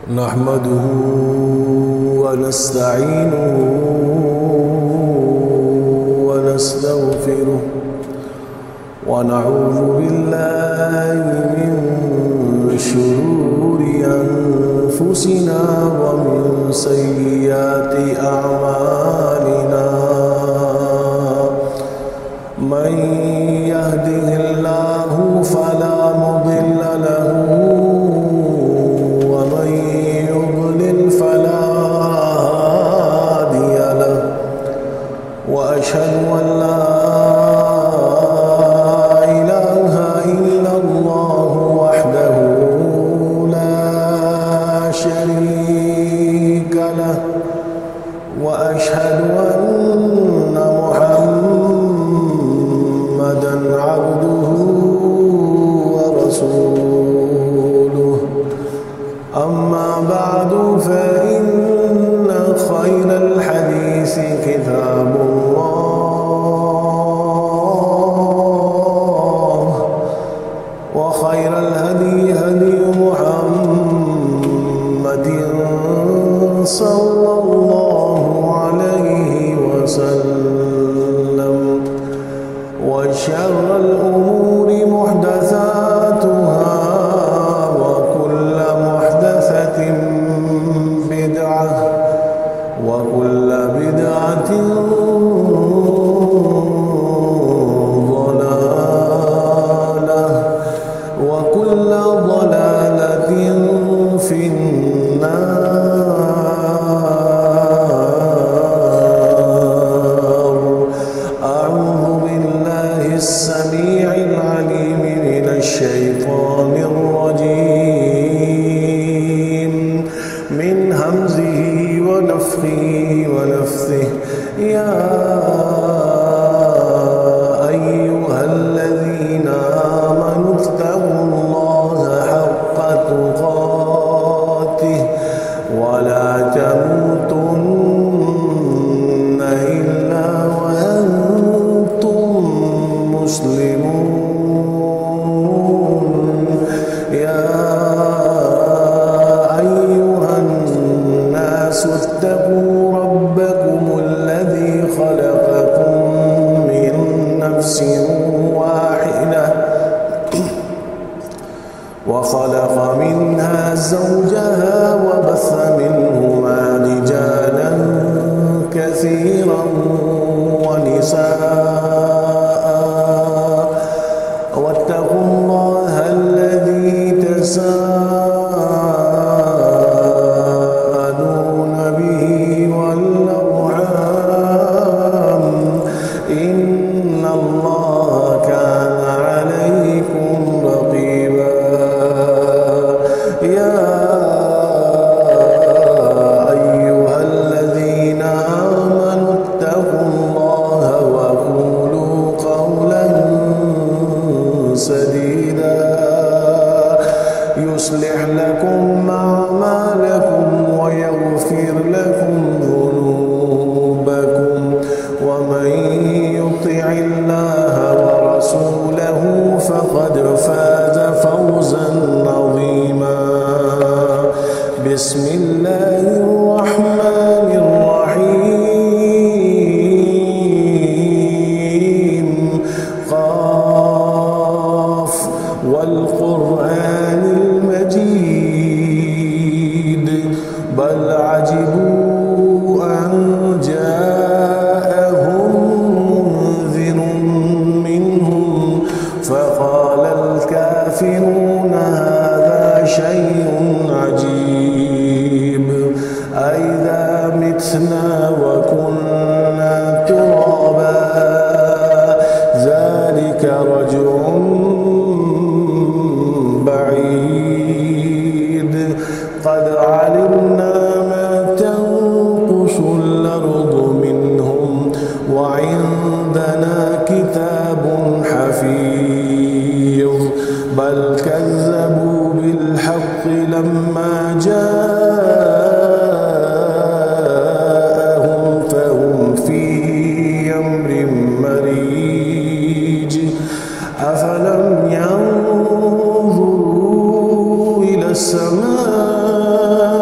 نحمده ونستعينه ونستغفره ونعوذ بالله من شرور أنفسنا ومن سيئات أعمالنا. من يهده الله فلا مضل له ومن يضلل فلا هادي له. وأشهد أن لا إله إلا الله وحده لا شريك له. وأشهد أن محمدًا عبده ورسوله. أما بعد فإن خير الحديث كتاب الله وخير الهدي هدي محمد صلى الله عليه وسلم. وشر الأمور محدثاتها وكل محدثة بدعة وكل بدعة ضلالة وكل ضلالة في النار. أعوذ بالله السميع العليم من الشيطان الرجيم من همزه ونفخه ونفثه. يا أيها الذين آمنوا اتقوا الله حق تقاته ولا تموتن إلا وأنتم مسلمون. يا أيها الناس اتقوا ربكم الذي خلقكم من نفس واحدة وخلق منها زوجها وبث منهما رجالا كثيرا ونساء. واتقوا الله الذي تساءلون به والأرحام إن الله كان عليكم رقيبا. يا أيها الذين آمنوا اتقوا الله وقولوا قولا سديدا يصلح لكم أعمالكم ويغفر لكم ذنوبكم. ومن يطع الله ورسوله فقد فاز فوزا عظيما. بسم الله الرحمن الرحيم. قاف والقرآن المجيد بل عجبوا أن جاءهم منذر منهم فقال الكافرون هذا شيء عجيب أئذا متنا وكنا ترابا ذلك رجع بعيد. قد علمنا ما تنقص الأرض منهم وعندنا كتاب حفيظ. بل كذبوا بالحق لما جاءهم فهم في أمر مريج. أفلم ينظروا إلى السماء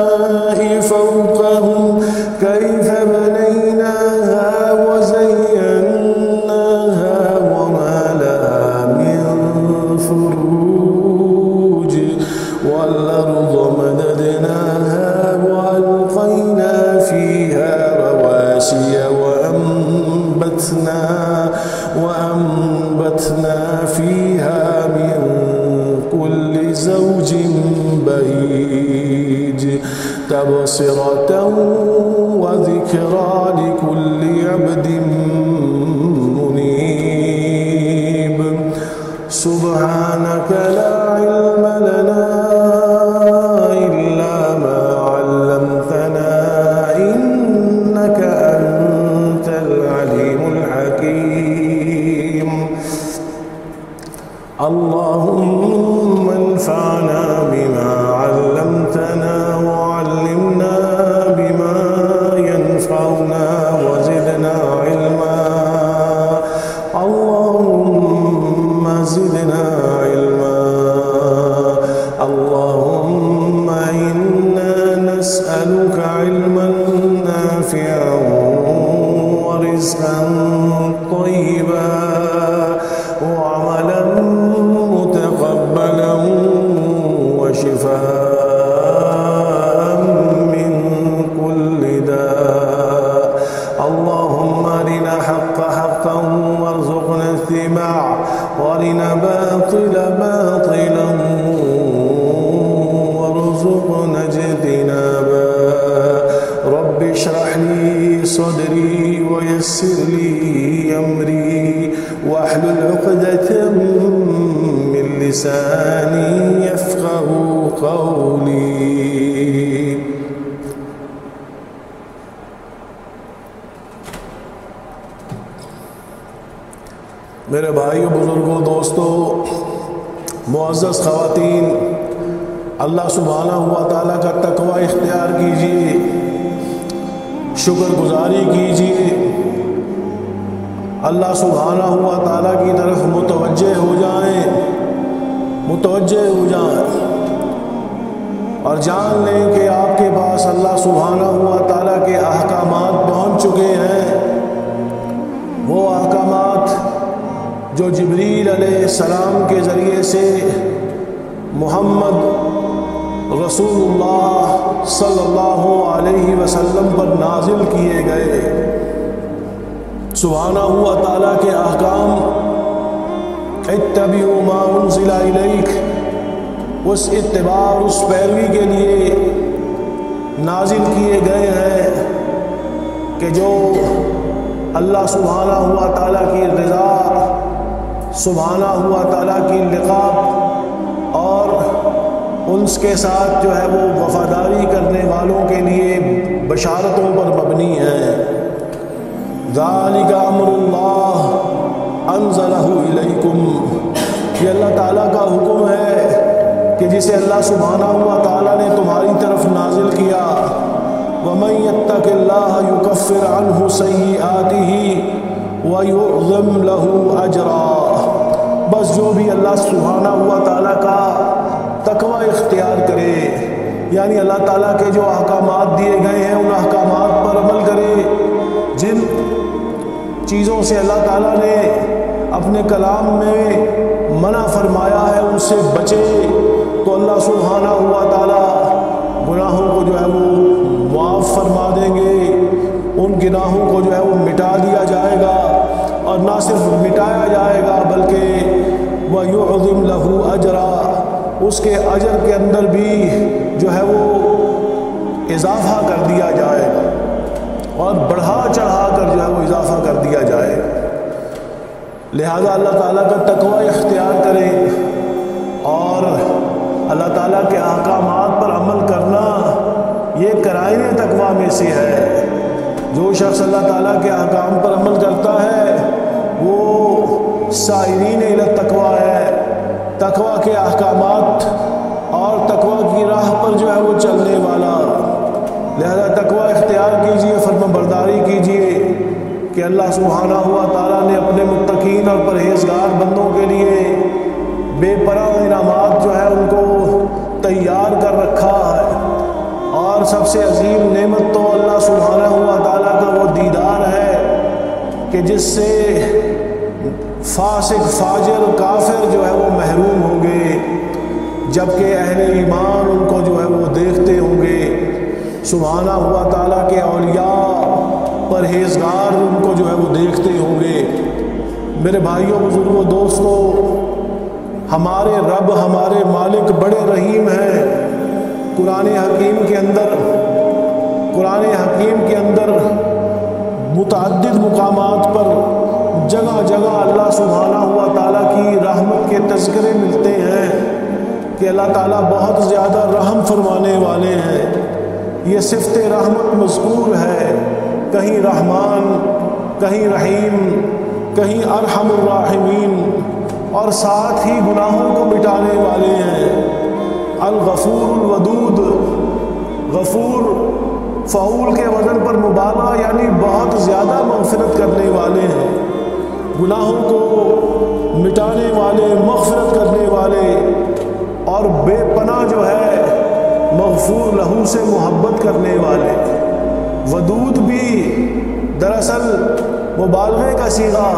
والأرض مددناها وألقينا فيها رواسي وأنبتنا فيها من كل زوج بهيج تبصرة وذكرى لكل عبد منيب سبحانك لا علم لنا إلا ما علمتنا إنك أنت العليم الحكيم اللهم انفعنا بما علمتنا وعلمنا بما ينفعنا وزدنا علما اللهم زدنا علما اللهم إنا نسألك علما نافعا ورزقا طيبا وعملا متقبلا وشفاء من كل داء اللهم أرنا حق حقا وارزقنا اتباعه وارنا باطل باطلا وارزقنا اجتنابه رب اشرح لي صدري ويسر لي أمري واحلل عقدة من لساني يفقه قولي میرے بھائیوں بزرگوں دوستوں معزز خواتین اللہ سبحانہ ہوا تعالیٰ کا تقوی اختیار کیجیے شکر گزاری کیجیے اللہ سبحانہ ہوا تعالیٰ کی طرف متوجہ ہو جائیں اور جان لیں کہ آپ کے پاس اللہ سبحانہ ہوا تعالیٰ کے احکامات پہنچ چکے ہیں وہ احکامات جو جبریل علیہ السلام کے ذریعے سے محمد رسول اللہ صلی اللہ علیہ وسلم پر نازل کیے گئے سبحانہ ہوا تعالیٰ کے احکام اتبعوا ما انزل الیک اس اتباع اور اس پیروی کے لیے نازل کیے گئے ہیں کہ جو اللہ سبحانہ ہوا تعالیٰ کی رضا سبحانہ ہوا تعالیٰ کی لقاء اور ان کے ساتھ جو ہے وہ وفاداری کرنے والوں کے لیے بشارتوں پر مبنی ہے ذالک امر اللہ انزلہ الیکم یہ اللہ تعالیٰ کا حکم ہے کہ جسے اللہ سبحانہ ہوا تعالیٰ نے تمہاری طرف نازل کیا وَمَن يَتَّقِ اللَّهَ يُكَفِّرْ عَنْهُ سَيِّئَاتِهِ وَيُعْظِمْ لَهُ أَجْرًا بس جو بھی اللہ سبحانہ ہوا تعالیٰ کا تقوی اختیار کرے یعنی اللہ تعالیٰ کے جو احکامات دیے گئے ہیں ان احکامات پر عمل کرے جن چیزوں سے اللہ تعالیٰ نے اپنے کلام میں منع فرمایا ہے ان سے بچے تو اللہ سبحانہ ہوا تعالیٰ گناہوں کو جو ہے وہ معاف فرما دیں گے ان گناہوں کو جو ہے وہ مٹا دیا جائے گا اور نہ صرف مٹایا جائے گا بلکہ وَيُعْظِمْ لَهُ أَجْرًا اس کے اجر کے اندر بھی جو ہے وہ اضافہ کر دیا جائے گا اور بڑھا چڑھا کر جو ہے وہ اضافہ کر دیا جائے گا لہذا اللہ تعالیٰ کا تقوی اختیار کریں اور اللہ تعالیٰ کے احکامات پر عمل کرنا یہ قرائن تقوی میں سے ہے جو شخص اللہ تعالیٰ کے احکام پر عمل کرتا ہے وہ سائرین الی التقوی ہے تقوی کے احکامات اور تقوی کی راہ پر جو ہے وہ چلنے والا لہذا تقوی اختیار کیجئے فرما برداری کیجئے کہ اللہ سبحانہ ہوا تعالیٰ نے اپنے متقین اور پرہیزگار بندوں کے لیے بے پناہ انعامات جو ہے ان کو تیار کر رکھا ہے اور سب سے عظیم نعمت تو اللہ سبحانہ ہوا تعالیٰ کا وہ دیدار ہے کہ جس سے فاسق فاجر کافر جو ہے وہ محروم ہوں گے جبکہ اہل ایمان ان کو جو ہے وہ دیکھتے ہوں گے۔ سبحانہ ہوا تعالیٰ کے اولیاء پرہیزگار ان کو جو ہے وہ دیکھتے ہوں گے۔ میرے بھائیوں، بزرگوں، دوستوں، ہمارے رب، ہمارے مالک بڑے رحیم ہیں۔ قرآن حکیم کے اندر متعدد مقامات پر جگہ جگہ اللہ سبحانہ ہوا تعالیٰ کی رحمت کے تذکرے ملتے ہیں کہ اللہ تعالیٰ بہت زیادہ رحم فرمانے والے ہیں۔ یہ صفت رحمت مذکور ہے، کہیں رحمان، کہیں رحیم، کہیں ارحم الراحمین، اور ساتھ ہی گناہوں کو مٹانے والے ہیں۔ الغفور الودود، غفور فعول کے وزن پر مبالغہ، یعنی بہت زیادہ مغفرت کرنے والے ہیں، گناہوں کو مٹانے والے، مغفرت کرنے والے، اور بے پناہ جو ہے مغفور لہو سے محبت کرنے والے۔ ودود بھی دراصل مبالغے کا صیغہ،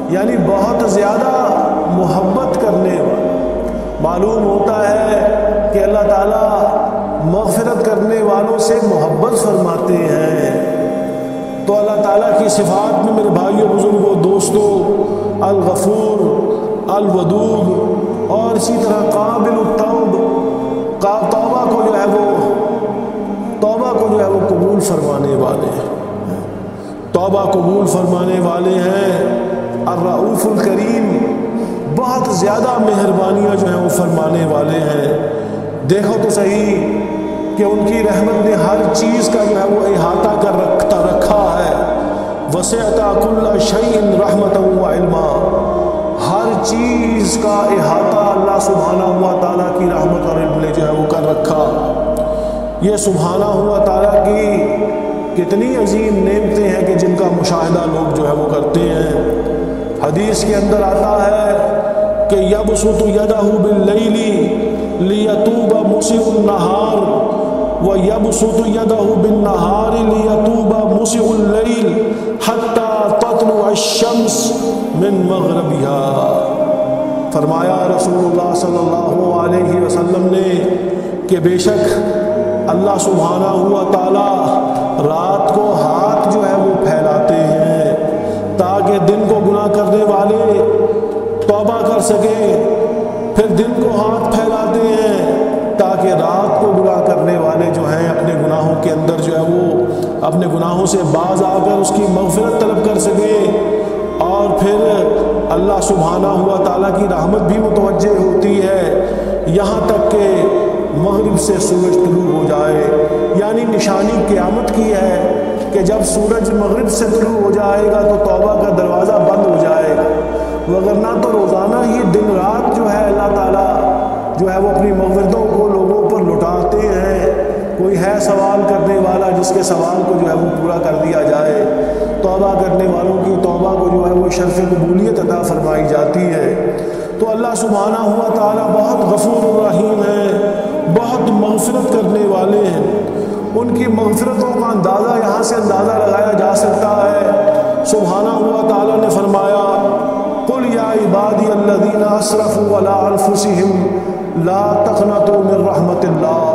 یعنی بہت زیادہ محبت کرنے والا۔ معلوم ہوتا ہے کہ اللہ تعالیٰ مغفرت کرنے والوں سے محبت فرماتے ہیں۔ تو اللہ تعالیٰ کی صفات میں میرے بھائیوں، بزرگوں، دوستوں، الغفور، الودود، اور اسی طرح قابل التوب، توبہ کو جو ہے وہ قبول فرمانے والے ہیں، توبہ قبول فرمانے والے ہیں۔ الرؤوف الکریم، بہت زیادہ مہربانیاں جو ہیں وہ فرمانے والے ہیں۔ دیکھو تو صحیح کہ ان کی رحمت نے ہر چیز کا جو ہے وہ احاطہ کر رکھا ہے۔ وسعت کل شیء رحمتا و علما، ہر چیز کا احاطہ اللہ سبحانہ ہوا تعالیٰ کی رحمت اور علم نے جو ہے وہ کر رکھا۔ یہ سبحانہ ہوا تعالیٰ کی کتنی عظیم نعمتیں ہیں کہ جن کا مشاہدہ لوگ جو ہے وہ کرتے ہیں۔ حدیث کے اندر آتا ہے کہ یبسط یدہ باللیل لیتوب مسیء النہار و یبسط یدہ بالنہار لیتوب مسیء اللیل حتی تطلع الشمس من مغربها۔ فرمایا رسول اللہ صلی اللہ علیہ وسلم نے کہ بے شک اللہ سبحانہ ہوا تعالیٰ رات کو ہاتھ جو ہے وہ پھیلاتے ہیں تاکہ دن کو گناہ کرنے والے توبہ کر سکیں، پھر دن کو ہاتھ پھیلاتے ہیں تاکہ رات کو گناہ کرنے والے جو ہیں اپنے گناہوں کے اندر جو ہے وہ اپنے گناہوں سے باز آ کر اس کی مغفرت طلب کر سکیں، اور پھر اللہ سبحانہ ہوا تعالیٰ کی رحمت بھی متوجہ ہوتی ہے یہاں تک کہ مغرب سے سورج طلوع ہو جائے۔ یعنی نشانی قیامت کی ہے کہ جب سورج مغرب سے طلوع ہو جائے گا تو توبہ کا دروازہ بند ہو جائے گا، وگرنہ تو روزانہ ہی دن رات جو ہے اللہ تعالیٰ جو ہے وہ اپنی مغفرتوں کو لوگوں پر لٹاتے ہیں۔ کوئی ہے سوال کرنے والا جس کے سوال کو جو ہے وہ پورا کر دیا جائے، توبہ کرنے والوں کی توبہ کو جو ہے وہ شرف قبولیت عطا فرمائی جاتی ہے۔ تو اللہ سبحانہ ہوا تعالیٰ بہت غفور الرحیم ہے، بہت مغفرت کرنے والے ہیں۔ ان کی مغفرتوں کا اندازہ یہاں سے اندازہ لگایا جا سکتا ہے۔ سبحانہ ہوا تعالیٰ نے فرمایا قل یا عبادی الذین اسرفوا علی انفسہم لا تقنطوا من رحمت اللہ۔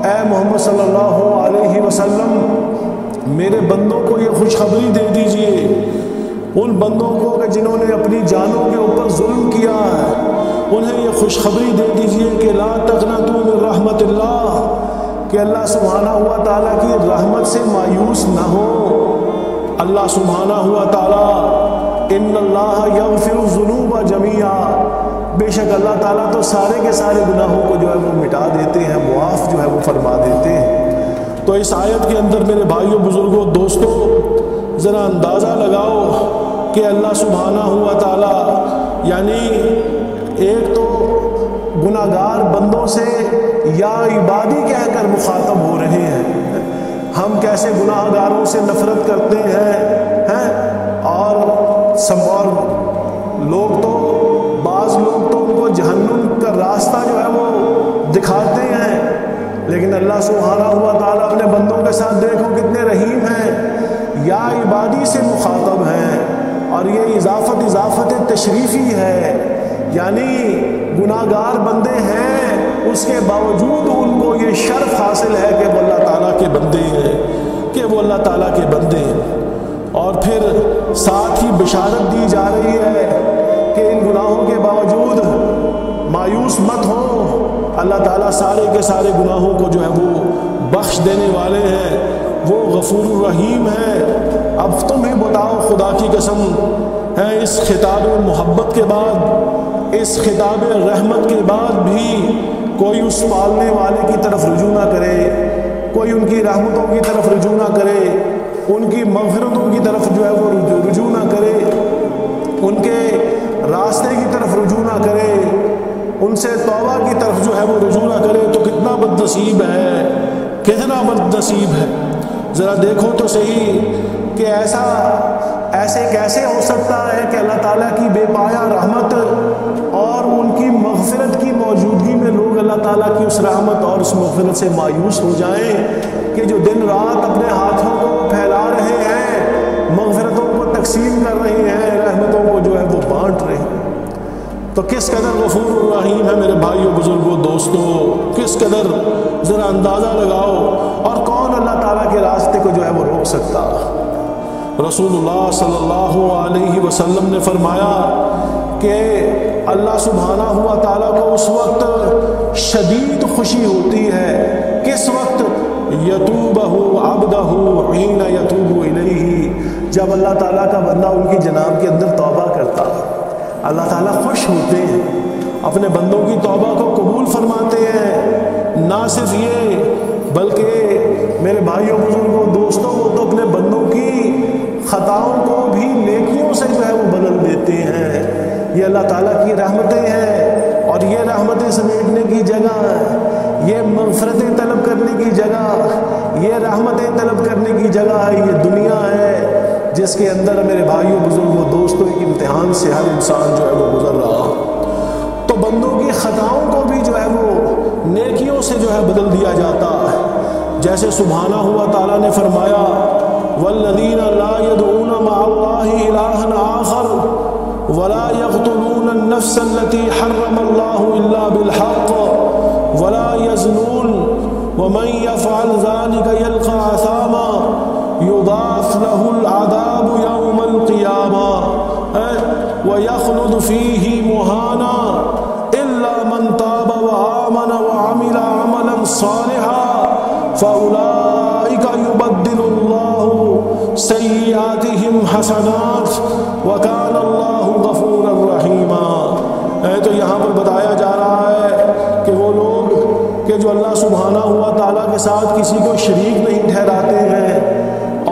اے محمد صلی اللہ علیہ وسلم، میرے بندوں کو یہ خوشخبری دے دیجئے، ان بندوں کو کہ جنہوں نے اپنی جانوں کے اوپر ظلم کیا ہے، انہیں یہ خوشخبری دے دیجئے کہ لا تقنطوا من رحمت اللہ، کہ اللہ سبحانہ ہوا تعالیٰ کی رحمت سے مایوس نہ ہو۔ اللہ سبحانہ ہوا تعالیٰ ان اللہ یغفر الذنوب جميعا، بے شک اللہ تعالیٰ تو سارے کے سارے گناہوں کو جو ہے وہ مٹا دیتے ہیں، معاف جو ہے وہ فرما دیتے ہیں۔ تو اس آیت کے اندر میرے بھائیوں، بزرگوں، دوستوں، ذرا اندازہ لگاؤ کہ اللہ سبحانہ ہوا تعالیٰ یعنی ایک تو گناہگار بندوں سے یا عبادی کہہ کر مخاطب ہو رہے ہیں۔ ہم کیسے گناہ گاروں سے نفرت کرتے ہیں اور بعض لوگ تو ان کو جہنم کا راستہ جو ہے وہ دکھاتے ہیں، لیکن اللہ سبحانہ ہوا تعالیٰ اپنے بندوں کے ساتھ دیکھو کتنے رحیم ہیں، یا عبادی سے مخاطب ہیں، اور یہ اضافت تشریفی ہے یعنی گناہگار بندے ہیں، اس کے باوجود ان کو یہ شرف حاصل ہے کہ وہ اللہ تعالیٰ کے بندے ہیں، کہ وہ اللہ تعالیٰ کے بندے ہیں۔ اور پھر ساتھ ہی بشارت دی جا رہی ہے کہ ان گناہوں کے باوجود مایوس مت ہو، اللہ تعالیٰ سارے کے سارے گناہوں کو جو ہے وہ بخش دینے والے ہیں، وہ غفور الرحیم ہیں۔ اب تمہیں بتاؤ، خدا کی قسم ہے، اس خطاب محبت کے بعد، اس خطاب رحمت کے بعد بھی کوئی اس پالنے والے کی طرف رجوع نہ کرے، کوئی ان کی رحمتوں کی طرف رجوع نہ کرے، ان کی مغفرتوں کی طرف جو ہے وہ رجوع نہ کرے، ان کے راستے کی طرف رجوع نہ کرے، ان سے توبہ کی طرف جو ہے وہ رجوع نہ کرے، تو کتنا بد نصیب ہے، کتنا بد نصیب ہے۔ ذرا دیکھو تو صحیح کہ ایسے کیسے ہو سکتا ہے کہ اللہ تعالیٰ کی بے پایا رحمت اور ان کی مغفرت کی موجودگی میں لوگ اللہ تعالیٰ کی اس رحمت اور اس مغفرت سے مایوس ہو جائیں کہ جو دن رات اپنے ہاتھوں کو پھیلا رہے ہیں، مغفرتوں کو تقسیم کر رہے ہیں، رحمتوں کو جو ہے وہ بانٹ رہے ہیں۔ تو کس قدر غفور الرحیم ہے میرے بھائیوں، بزرگوں، دوستوں، کس قدر، ذرا اندازہ لگاؤ۔ اور کون اللہ تعالیٰ کے راستے کو جو ہے وہ روک سکتا؟ رسول اللہ صلی اللہ علیہ وسلم نے فرمایا کہ اللہ سبحانہ ہوا تعالیٰ کو اس وقت شدید خوشی ہوتی ہے، کس وقت؟ یتوبہ عبدہ حین یتوب الیہ، جب اللہ تعالیٰ کا بندہ ان کی جناب کے اندر توبہ کرتا، اللہ تعالیٰ خوش ہوتے ہیں، اپنے بندوں کی توبہ کو قبول فرماتے ہیں۔ نہ صرف یہ بلکہ میرے بھائیوں، بزرگوں، دوستوں، وہ تو اپنے بندوں کی خطاؤں کو بھی نیکیوں سے جو ہے وہ بدل دیتے ہیں۔ یہ اللہ تعالیٰ کی رحمتیں ہیں، اور یہ رحمتیں سمیٹنے کی جگہ، یہ مغفرتیں طلب کرنے کی جگہ، یہ رحمتیں طلب کرنے کی جگہ ہے، یہ دنیا ہے جس کے اندر میرے بھائیوں، بزرگوں، دوستوں، ایک امتحان سے ہر انسان جو ہے وہ گزر رہا۔ تو بندوں کی خطاؤں کو بھی جو ہے وہ نیکیوں سے جو ہے بدل دیا جاتا ہے، جیسے سبحانہ ہوا تعالیٰ نے فرمایا والذین لا يدعون مع اللہ الہا آخر ولا يقتلون النفس التي حرم اللہ الا بالحق ولا يزنون ومن يفعل ذلك يلقى عثاما يضاعف له العذاب يوم القيامة ويخلد فيه مهانا إلا من تاب وآمن وعمل عملا صالحا فأولئك يبدل الله سيئاتهم حسنات وكان الله غفورا رحيما۔ تو یہاں پر بتایا جا رہا ہے کہ وہ لوگ کہ جو اللہ سبحانہ ہوا تعالیٰ کے ساتھ کسی کو شریک نہیں ٹھہراتے ہیں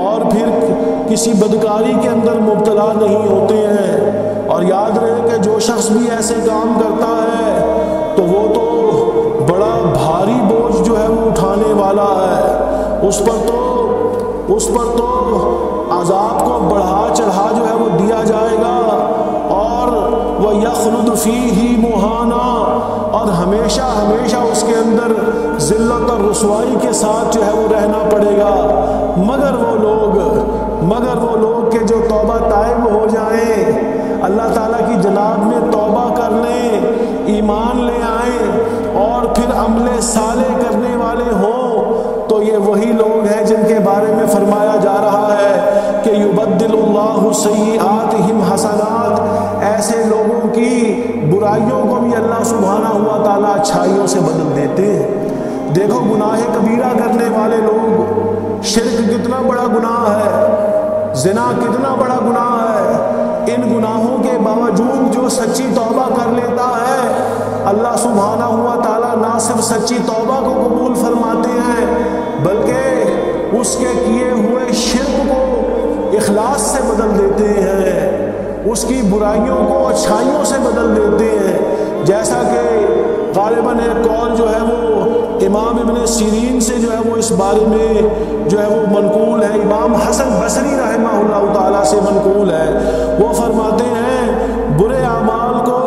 اور پھر کسی بدکاری کے اندر مبتلا نہیں ہوتے ہیں، اور یاد رہے کہ جو شخص بھی ایسے کام کرتا ہے تو وہ تو بڑا بھاری بوجھ جو ہے وہ اٹھانے والا ہے، اس پر تو عذاب کو بڑھا چڑھا جو ہے وہ دیا جائے گا، اور وہ یخلد فیہ مہانا، اور ہمیشہ ہمیشہ اس کے اندر ذلت اور رسوائی کے ساتھ جو ہے وہ رہنا پڑے گا، مگر وہ لوگ کہ جو توبہ طائب ہو جائیں، اللہ تعالیٰ کی جناب میں توبہ کر لیں، ایمان لے آئیں اور پھر عمل صالح کرنے والے ہوں، تو یہ وہی لوگ ہیں جن کے بارے میں فرمایا جا رہا ہے کہ یبدل اللہ سیئاتہم حسنات، ایسے لوگوں کی برائیوں کو بھی اللہ سبحانہ ہوا تعالیٰ اچھائیوں سے بدل دیتے ہیں۔ دیکھو گناہ کبیرہ کرنے والے لوگ، شرک کتنا بڑا گناہ ہے، زنا کتنا بڑا گناہ ہے، ان گناہوں کے باوجود جو سچی توبہ کر لیتا ہے، اللہ سبحانہ ہوا تعالیٰ نہ صرف سچی توبہ کو قبول فرماتے ہیں بلکہ اس کے کیے ہوئے شرک کو اخلاص سے بدل دیتے ہیں، اس کی برائیوں کو اچھائیوں سے بدل دیتے ہیں، جیسا کہ غالباً ایک قول جو ہے وہ امام ابن سیرین سے جو ہے وہ اس بارے میں جو ہے وہ منقول ہے، امام حسن بصری رحمہ اللہ تعالیٰ سے منقول ہے، وہ فرماتے ہیں برے اعمال کو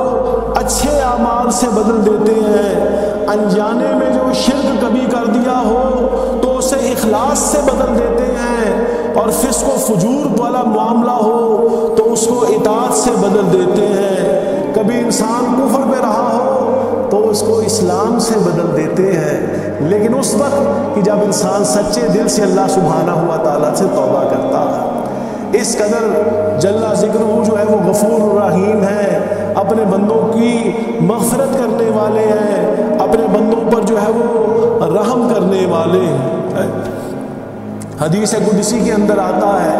اچھے اعمال سے بدل دیتے ہیں، انجانے میں جو شرک کبھی کر دیا ہو تو اسے اخلاص سے بدل دیتے ہیں، اور فسق و فجور والا معاملہ ہو تو اس کو اطاعت سے بدل دیتے ہیں۔ کبھی انسان کفر پہ رہا ہو تو اس کو اسلام سے بدل دیتے ہیں، لیکن اس وقت کہ جب انسان سچے دل سے اللہ سبحانہ ہوا تعالیٰ سے توبہ کرتا ہے۔ اس قدر جل ذکرہ جو ہے وہ غفور الرحیم ہے، اپنے بندوں کی مغفرت کرنے والے ہیں، اپنے بندوں پر جو ہے وہ رحم کرنے والے ہیں۔ حدیث قدسی کے اندر آتا ہے،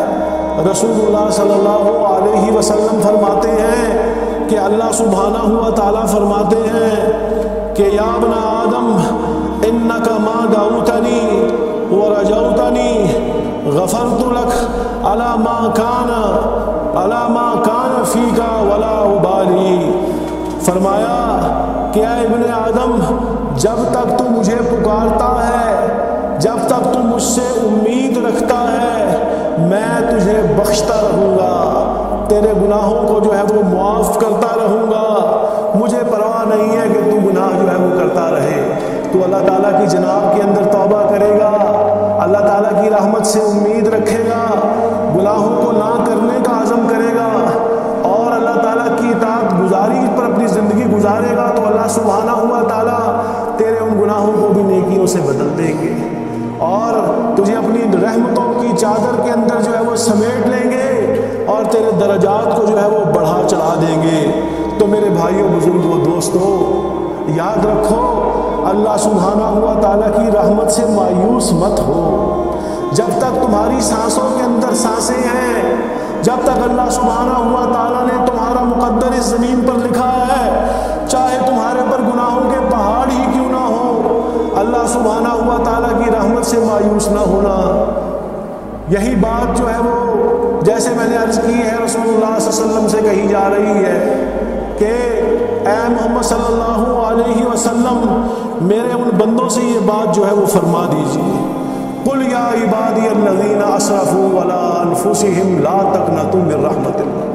رسول اللہ صلی اللہ علیہ وسلم فرماتے ہیں کہ اللہ سبحانہ ہوا تعالیٰ فرماتے ہیں کہ یا ابن آدم انک ما دعوتنی ورجوتنی غفرت لک علی ما کان فیک ولا ابالی۔ فرمایا کہ اے ابن آدم، جب تک تو مجھے پکارتا ہے، جب تک تو مجھ سے امید رکھتا ہے، میں تجھے بخشتا رہوں گا، تیرے گناہوں کو جو ہے وہ معاف کرتا رہوں گا، مجھے پرواہ نہیں ہے کہ تو گناہ جو ہے وہ کرتا رہے۔ تو اللہ تعالیٰ کی جناب کے اندر توبہ کرے گا، اللہ تعالیٰ کی رحمت سے امید رکھے گا، گناہوں کو نہ کرنے کا عزم کرے گا اور اللہ تعالیٰ کی اطاعت گزاری پر اپنی زندگی گزارے گا، تو اللہ سبحانہ ہوا تعالیٰ تیرے ان گناہوں کو بھی نیکیوں سے بدل دیں گے اور تجھے اپنی رحمتوں کی چادر کے اندر جو ہے وہ سمیٹ لیں گے اور تیرے درجات کو جو ہے وہ بڑھا چڑھا دیں گے۔ تو میرے بھائیوں، بزرگوں، دوستوں، یاد رکھو اللہ سبحانہ ہوا تعالیٰ کی رحمت سے مایوس مت ہو۔ جب تک تمہاری سانسوں کے اندر سانسیں ہیں، جب تک اللہ سبحانہ ہوا تعالیٰ نے تمہارا مقدر اس زمین پر لکھا ہے، چاہے تمہارے پر گناہوں کے پہاڑ ہی کیوں نہ ہو، اللہ سبحانہ ہوا تعالیٰ کی رحمت سے مایوس نہ ہونا۔ یہی بات جو ہے وہ جیسے میں نے عرض کی ہے رسول اللہ صلی اللہ علیہ وسلم سے کہی جا رہی ہے کہ اے محمد صلی اللہ علیہ وسلم، میرے ان بندوں سے یہ بات جو ہے وہ فرما دیجیے، قل یا عبادی الذین اسرفوا علی انفسہم لا تقنطوا من رحمت اللہ۔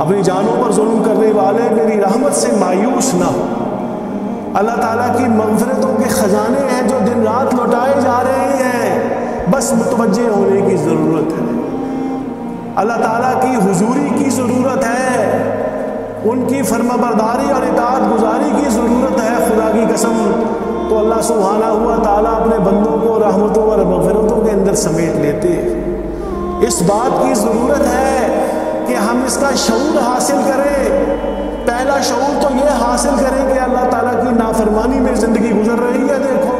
اپنی جانوں پر ظلم کرنے والے میری رحمت سے مایوس نہ ہو۔ اللہ تعالیٰ کی مغفرتوں کے خزانے ہیں جو دن رات لوٹائے جا رہے ہیں، بس متوجہ ہونے کی ضرورت ہے، اللہ تعالیٰ کی حضوری کی ضرورت ہے، ان کی فرما برداری اور اطاعت گزاری کی ضرورت ہے۔ خدا کی قسم، تو اللہ سبحانہ ہوا تعالیٰ اپنے بندوں کو رحمتوں اور مغفرتوں کے اندر سمیٹ لیتے۔ اس بات کی ضرورت ہے کہ ہم اس کا شعور حاصل کریں۔ پہلا شعور تو یہ حاصل کریں کہ اللہ تعالیٰ کی نافرمانی میں زندگی گزر رہی ہے۔ دیکھو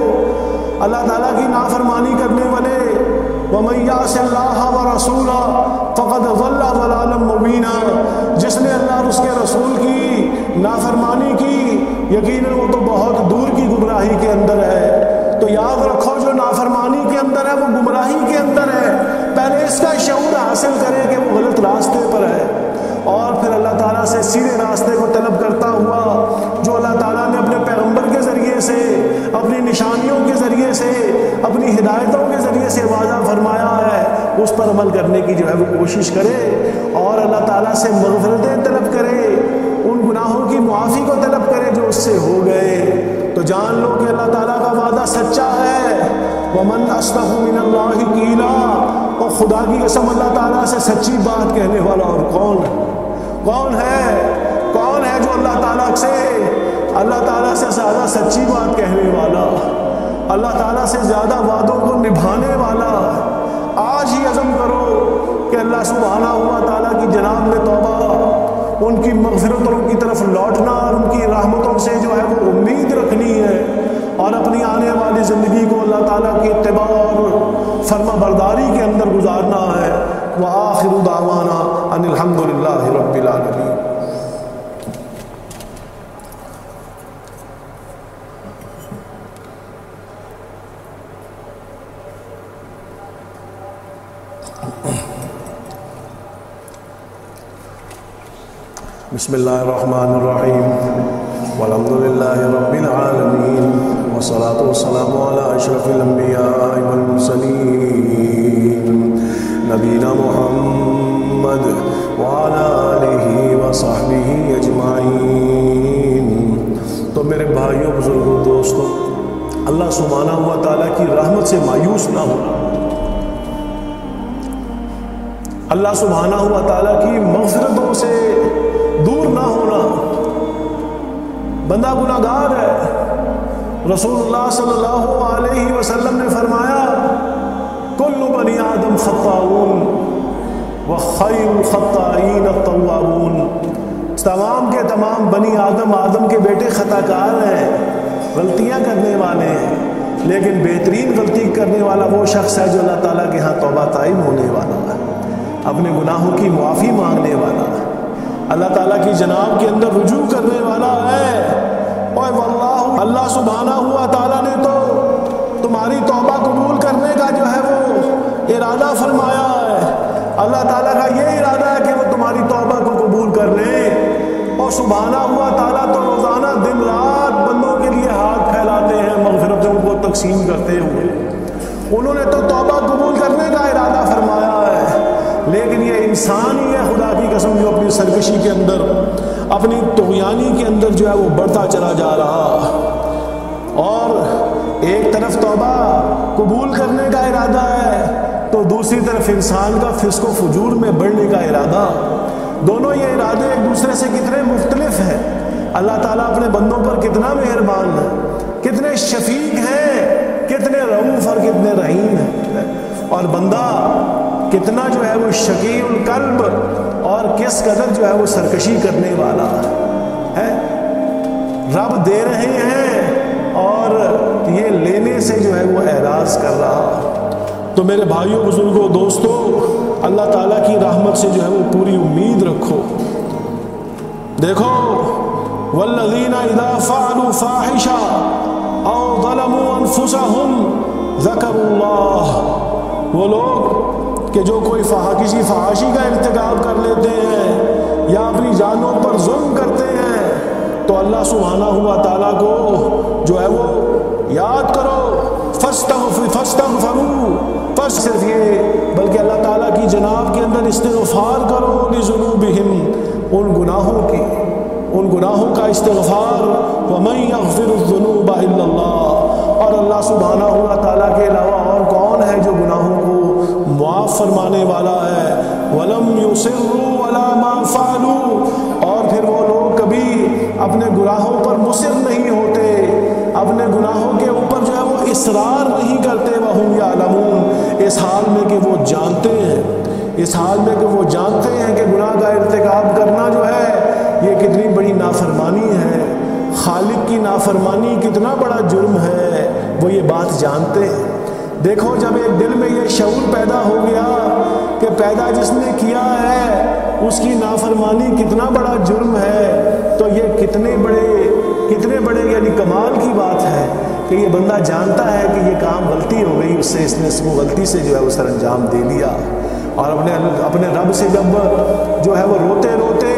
اللہ تعالیٰ کی نافرمانی کرنے والے، وَمَن يَعْصِ اللَّهَ وَرَسُولَهُ فَقَدْ ضَلَّ ضَلَالًا مُبِينًا، جس نے اللہ اور اس کے رسول کی نافرمانی کی، یقیناً وہ تو بہت دور کی گمراہی کے اندر ہے۔ تو یاد رکھو جو نافرمانی کے اندر ہے وہ گمراہی کے اندر ہے۔ پہلے اس کا شعور حاصل کرے کہ وہ غلط راستے پر ہے اور پھر اللہ تعالیٰ سے سیدھے راستے کو طلب کرتا ہوا جو اللہ تعالیٰ نے اپنے پیغمبر کے ذریعے سے، اپنی نشانیوں کے ذریعے سے، اپنی ہدایتوں کے ذریعے سے واضح فرمایا ہے، اس پر عمل کرنے کی جو ہے وہ کوشش کرے اور اللہ تعالیٰ سے مغفرتیں طلب کرے، ان گناہوں کی معافی کو طلب کرے جو اس سے ہو گئے۔ تو جان لو کہ اللہ تعالیٰ کا وعدہ سچا ہے، وَمَنْ أَصْدَقُ مِنَ اللَّهِ قِيلًا، اور خدا کی قسم اللہ تعالیٰ سے سچی بات کہنے والا اور کون ہے؟ کون ہے جو اللہ تعالیٰ سے زیادہ سچی بات کہنے والا، اللہ تعالیٰ سے زیادہ وعدوں کو نبھانے والا؟ آج ہی عزم کرو کہ اللہ سبحانہ ہوا تعالیٰ کی جناب میں توبہ، ان کی مغفرتوں کی طرف لوٹنا اور ان کی رحمتوں سے جو ہے وہ امید رکھنی ہے اور اپنی آنے والی زندگی کو اللہ تعالیٰ کی اتباع اور فرما برداری کے اندر گزارنا ہے۔ وآخر دعوانا ان الحمد للہ رب العالمین۔ بسم اللہ الرحمن الرحیم، والحمد للہ رب العالمین، والصلاة والسلام علی اشرف الانبیاء والمرسلین، نبینا محمد وعلی آلہ وصحبہ اجمعین۔ تو میرے بھائیوں، بزرگوں، دوستوں، اللہ سبحانہ و تعالیٰ کی رحمت سے مایوس نہ ہونا، اللہ سبحانہ و تعالیٰ کی مغفرتوں سے دور نہ ہونا. بندہ گناہگار ہے. رسول اللہ صلی اللہ علیہ وسلم نے فرمایا کل بنی آدم خطاؤون وخیر الخطائین التوابون. تمام کے تمام بنی آدم کے بیٹے خطا کار ہیں، غلطیاں کرنے والے ہیں، لیکن بہترین غلطی کرنے والا وہ شخص ہے جو اللہ تعالیٰ کے ہاں توبہ طائب ہونے والا ہے، اپنے گناہوں کی معافی مانگنے والا ہے، اللہ تعالیٰ کی جناب کے اندر رجوع کرنے والا ہے. اور واللہ اللہ سبحانہ ہوا تعالیٰ نے تو تمہاری توبہ قبول کرنے کا جو ہے وہ ارادہ فرمایا ہے. اللہ تعالیٰ کا یہ ارادہ ہے کہ وہ تمہاری توبہ کو قبول کر لیں. اور سبحانہ ہوا تعالیٰ تو روزانہ دن رات بندوں کے لیے ہاتھ پھیلاتے ہیں مغفرتوں کو تقسیم کرتے ہوئے. انہوں نے تو توبہ قبول کرنے کا ارادہ فرمایا ہے، لیکن یہ انسان ہی ہے خدا کی قسم جو اپنی سرکشی کے اندر، اپنی طغیانی کے اندر جو ہے وہ بڑھتا چلا جا رہا. اور ایک طرف توبہ قبول کرنے کا ارادہ ہے تو دوسری طرف انسان کا فسق و فجور میں بڑھنے کا ارادہ. دونوں یہ ارادے ایک دوسرے سے کتنے مختلف ہیں. اللہ تعالیٰ اپنے بندوں پر کتنا مہربان ہے، کتنے شفیق ہیں، کتنے رؤوف اور کتنے رحیم ہیں، اور بندہ کتنا جو ہے وہ شقی القلب اور کس قدر جو ہے وہ سرکشی کرنے والا ہے. رب دے رہے ہیں اور یہ لینے سے جو ہے وہ اعراض کر رہا. تو میرے بھائیوں بزرگوں دوستوں، اللہ تعالیٰ کی رحمت سے جو ہے وہ پوری امید رکھو. دیکھو والذین اذا فعلوا فاحشہ او ظلموا انفسهم ذکروا اللہ. وہ لوگ کہ جو کوئی کسی فحاشی کا ارتکاب کر لیتے ہیں یا اپنی جانوں پر ظلم کرتے ہیں تو اللہ سبحانہ ہوا تعالیٰ کو جو ہے وہ یاد کرو. فاستغفروا، بس صرف یہ بلکہ اللہ تعالیٰ کی جناب کے اندر استغفار کرو لذنوبہم، ان گناہوں کا استغفار. ومن یغفر الذنوب الا اللہ، اور اللہ سبحانہ ہوا تعالیٰ کے علاوہ اور کون ہے جو گناہوں کو معاف فرمانے والا ہے. ولم یصروا علی ما فعلوا، اور پھر وہ لوگ کبھی اپنے گناہوں پر مصر نہیں ہوتے، اپنے گناہوں کے اوپر جو ہے وہ اصرار نہیں کرتے. وہم یعلمون، اس حال میں کہ وہ جانتے ہیں، اس حال میں کہ وہ جانتے ہیں کہ گناہ کا ارتکاب کرنا جو ہے یہ کتنی بڑی نافرمانی ہے، خالق کی نافرمانی کتنا بڑا جرم ہے، وہ یہ بات جانتے ہیں. دیکھو جب ایک دل میں یہ شعور پیدا ہو گیا کہ پیدا جس نے کیا ہے اس کی نافرمانی کتنا بڑا جرم ہے، تو یہ کتنے بڑے یعنی کمال کی بات ہے کہ یہ بندہ جانتا ہے کہ یہ کام غلطی ہو گئی اس سے، اس نے وہ غلطی سے جو ہے وہ سر انجام دے لیا. اور اپنے رب سے جب جو ہے وہ روتے روتے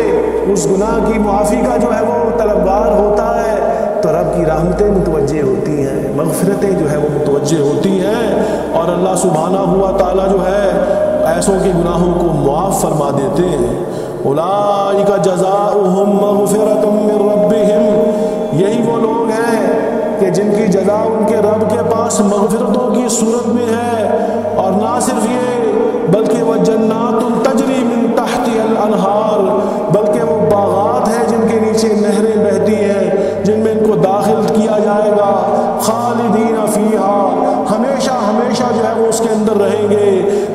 اس گناہ کی معافی کا جو ہے وہ طلبگار ہوتا ہے تو رب کی رحمتیں متوجہ ہوتی ہیں، مغفرتیں جو ہے وہ متوجہ ہوتی ہیں، اور اللہ سبحانہ ہوا تعالیٰ جو ہے ایسوں کے گناہوں کو معاف فرما دیتے ہیں. اولئک جزاؤہم مغفرۃ من ربہم، یہی وہ لوگ ہیں کہ جن کی جزا ان کے رب کے پاس مغفرتوں کی صورت میں ہے. اور نہ صرف یہ بلکہ وہ جنات تجری من تحتها الانہار، بلکہ وہ باغات ہیں جن کے نیچے نہریں بہتی ہیں جن میں ان کو داخل کیا جائے گا. خالدین فیہا، ہمیشہ ہمیشہ جو ہے وہ اس کے اندر رہیں گے.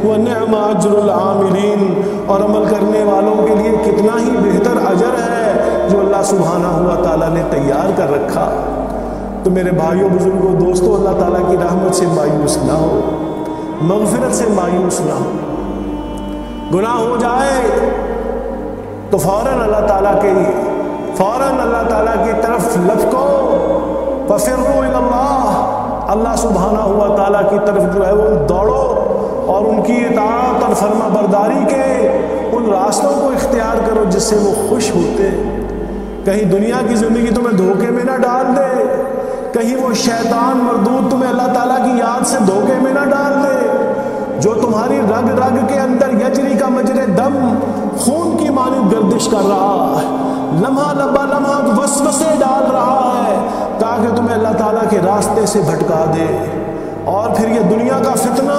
وَنِعْمَ أَجْرُ الْعَامِلِينَ، اور عمل کرنے والوں کے لیے کتنا ہی بہتر اجر ہے جو اللہ سبحانہ ہوا تعالیٰ نے تیار کر رکھا. تو میرے بھائیوں بزرگوں دوستوں، اللہ تعالیٰ کی رحمت سے مایوس نہ ہو، مغفرت سے مایوس نہ ہو. گناہ ہو جائے تو فوراً اللہ تعالیٰ کی طرف لپکو. فَفِرُّوا إِلَى اللَّهِ، اللہ سبحانہ ہوا تعالیٰ کی طرف جو ہے وہ دوڑو اور ان کی اطاعت اور فرما برداری کے ان راستوں کو اختیار کرو جس سے وہ خوش ہوتے. کہیں دنیا کی زندگی تمہیں دھوکے میں نہ ڈال دے، کہیں وہ شیطان مردود تمہیں اللہ تعالیٰ کی یاد سے دھوکے میں نہ ڈال دے جو تمہاری رگ رگ کے اندر یجری کا مجرے دم خون کی مانند گردش کر رہا ہے، لمحہ لمحہ وسوسے ڈال رہا ہے تاکہ تمہیں اللہ تعالیٰ کے راستے سے بھٹکا دے. اور پھر یہ دنیا کا فتنہ